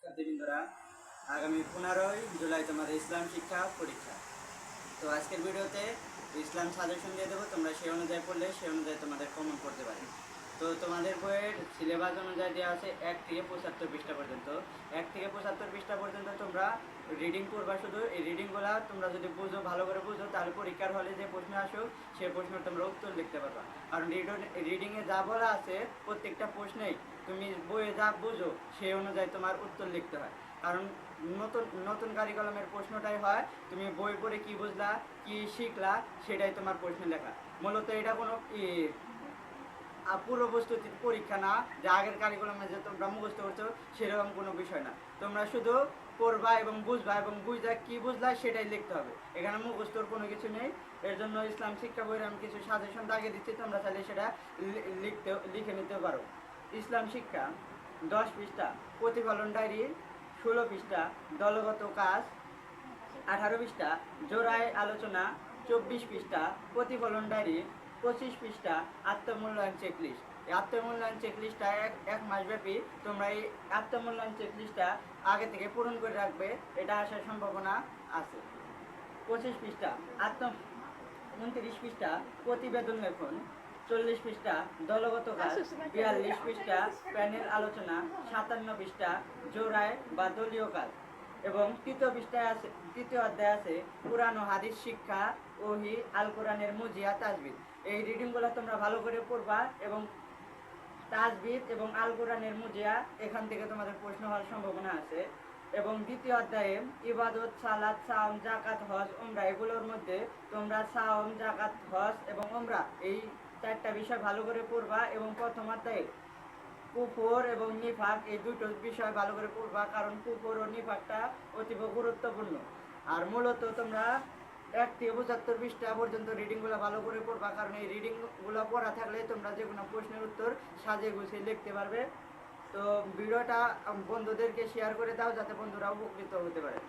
শিক্ষার্থীবৃন্দরা, আগামী 15 জুলাই তোমাদের ইসলাম শিক্ষা পরীক্ষা। তো আজকের ভিডিওতে ইসলাম সাজেশন দিয়ে দেবো, তোমরা সেই অনুযায়ী পড়লে সেই অনুযায়ী তোমাদের কমন পড়তে পারে। তো তোমাদের বইয়ের সিলেবাস অনুযায়ী দেওয়া আছে 1 থেকে 75 পৃষ্ঠা পর্যন্ত। 1 থেকে 75 পৃষ্ঠা পর্যন্ত তোমরা রিডিং পড়বা। শুধু এই রিডিংগুলো তোমরা যদি বুঝো, ভালো করে বুঝো, তাহলে পরীক্ষার হলে যে প্রশ্ন আসুক সেই প্রশ্নের তোমরা উত্তর লিখতে পারবা। কারণ রিডিংয়ে যা বলা আছে প্রত্যেকটা প্রশ্নেই তুমি বইয়ে যা বুঝো সেই অনুযায়ী তোমার উত্তর লিখতে হয়। কারণ নতুন নতুন কারিকুলামের প্রশ্নটাই হয় তুমি বই পড়ে কি বুঝলা, কি শিখলা, সেটাই তোমার প্রশ্নে লেখা। মূলত এটা কোনো পুরো প্রস্তুতির পরীক্ষা না যে আগের কারিকুলামে যে তোমরা মুখস্থ করছো সেরকম কোনো বিষয় না। তোমরা শুধু পড়বা এবং বুঝবা, এবং বুঝলা কি বুঝলা সেটাই লিখতে হবে। এখানে মুখস্থর কোনো কিছু নেই। এর জন্য ইসলাম শিক্ষা বইয়ের আমি কিছু সাজেশন দাগিয়ে দিচ্ছি, তোমরা চাইলে সেটা লিখে নিতে পারো। ইসলাম শিক্ষা 10 পৃষ্ঠা, প্রতিফলন ডায়েরি 16 পৃষ্ঠা, দলগত কাজ 18 পৃষ্ঠা, জোড়ায় আলোচনা 24 পৃষ্ঠা, প্রতিফলন ডায়েরি 25 পৃষ্ঠা, আত্মমূল্যায়ন চেকলিস্ট। এই আত্মমূল্যায়ন চেকলিস্টটা এক মাসব্যাপী তোমরা এই আত্মমূল্যায়ন চেকলিস্টটা আগে থেকে পূরণ করে রাখবে, এটা আসার সম্ভাবনা আছে। 25 পৃষ্ঠা 29 পৃষ্ঠা প্রতিবেদন লেখন, 40 পৃষ্ঠা দলগত কাজ, 42 পৃষ্ঠা প্যানেল আলোচনা, 57 পৃষ্ঠা জোড়ায় বা দলীয় কাজ, এবং তৃতীয় অধ্যায় আছে কুরআন ও হাদিস শিক্ষা, ওহি, আল কোরআনের মুজিয়া, তাজবিদ। এই রিডিংগুলো তোমরা ভালো করে পড়বা, এবং তাজবিদ এবং আল কোরআনের মুজিয়া এখান থেকে তোমাদের প্রশ্ন হওয়ার সম্ভাবনা আছে। এবং দ্বিতীয় অধ্যায়ে ইবাদত, সালাত, সাওম, জাকাত, হজ, উমরা, এগুলোর মধ্যে তোমরা সাওম, জাকাত, হজ এবং উমরা এই 4টা বিষয় ভালো করে পড়বা। এবং প্রথম অধ্যায়ে কুফর এবং নিফাক এই দুটো বিষয় ভালো করে পড়বা, কারণ কুফর ও নিফাকটা অতীব গুরুত্বপূর্ণ। আর মূলত তোমরা 1 থেকে 75 পৃষ্ঠা পর্যন্ত রিডিংগুলো ভালো করে পড়বা, কারণ এই রিডিংগুলো পড়া থাকলে তোমরা যে কোনো প্রশ্নের উত্তর সাজিয়ে গুছিয়ে লিখতে পারবে। তো ভিডিওটা বন্ধুদেরকে শেয়ার করে দাও, যাতে বন্ধুরা উপকৃত হতে পারে।